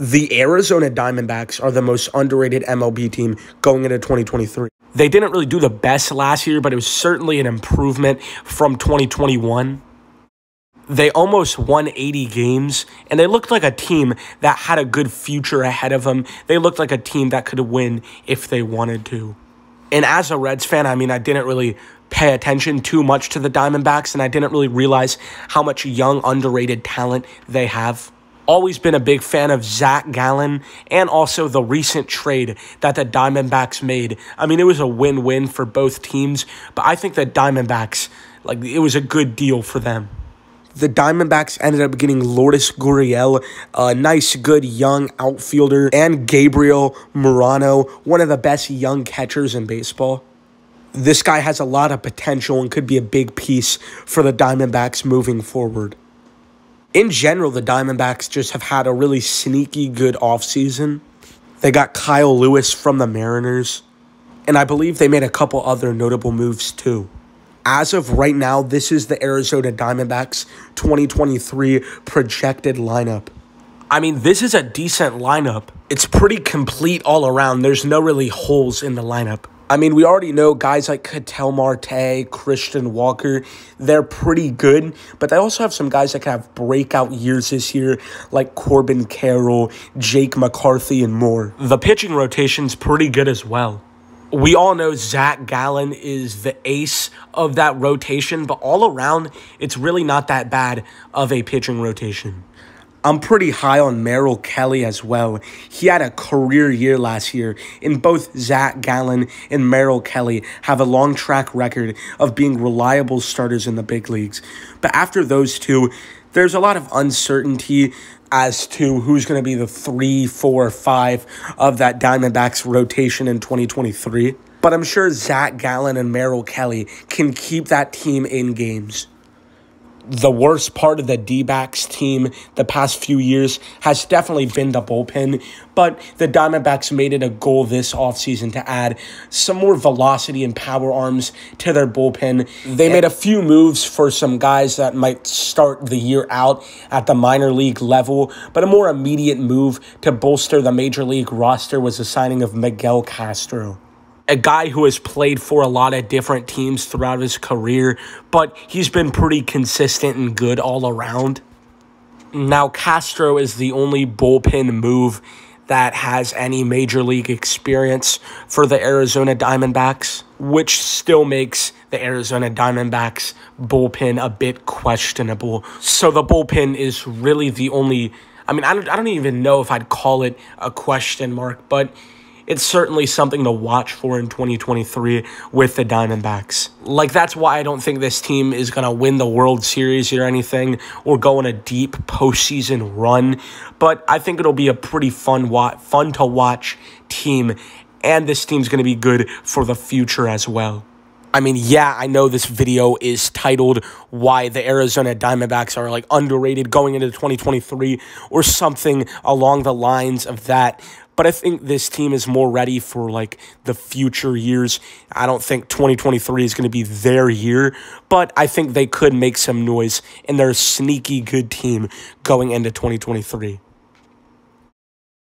The Arizona Diamondbacks are the most underrated MLB team going into 2023. They didn't really do the best last year, but it was certainly an improvement from 2021. They almost won 80 games, and they looked like a team that had a good future ahead of them. They looked like a team that could win if they wanted to. And as a Reds fan, I didn't really pay attention too much to the Diamondbacks, and I didn't really realize how much young, underrated talent they have. Always been a big fan of Zach Gallen and also the recent trade that the Diamondbacks made. It was a win-win for both teams, but I think the Diamondbacks, it was a good deal for them. The Diamondbacks ended up getting Lourdes Gurriel, a nice, good young outfielder, and Gabriel Morano, one of the best young catchers in baseball. This guy has a lot of potential and could be a big piece for the Diamondbacks moving forward. In general, the Diamondbacks just have had a really sneaky good offseason. They got Kyle Lewis from the Mariners, and I believe they made a couple other notable moves too. As of right now, this is the Arizona Diamondbacks 2023 projected lineup. This is a decent lineup. It's pretty complete all around. There's no really holes in the lineup. We already know guys like Ketel Marte, Christian Walker, they're pretty good, but they also have some guys that can have breakout years this year, like Corbin Carroll, Jake McCarthy, and more. The pitching rotation's pretty good as well. We all know Zach Gallen is the ace of that rotation, but all around, it's really not that bad of a pitching rotation. I'm pretty high on Merrill Kelly as well. He had a career year last year, and both Zach Gallen and Merrill Kelly have a long track record of being reliable starters in the big leagues. But after those two, there's a lot of uncertainty as to who's going to be the 3, 4, 5 of that Diamondbacks rotation in 2023. But I'm sure Zach Gallen and Merrill Kelly can keep that team in games. The worst part of the D-backs team the past few years has definitely been the bullpen, but the Diamondbacks made it a goal this offseason to add some more velocity and power arms to their bullpen. They made a few moves for some guys that might start the year out at the minor league level, but a more immediate move to bolster the major league roster was the signing of Miguel Castro. A guy who has played for a lot of different teams throughout his career, but he's been pretty consistent and good all around. Now, Castro is the only bullpen move that has any major league experience for the Arizona Diamondbacks, which still makes the Arizona Diamondbacks bullpen a bit questionable. So the bullpen is really the only, I don't even know if I'd call it a question mark, but it's certainly something to watch for in 2023 with the Diamondbacks. That's why I don't think this team is going to win the World Series or anything or go on a deep postseason run. But I think it'll be a pretty fun to watch team, and this team's going to be good for the future as well. I know this video is titled Why the Arizona Diamondbacks are underrated going into 2023 or something along the lines of that. But I think this team is more ready for the future years. I don't think 2023 is going to be their year, but I think they could make some noise, and they're a sneaky good team going into 2023.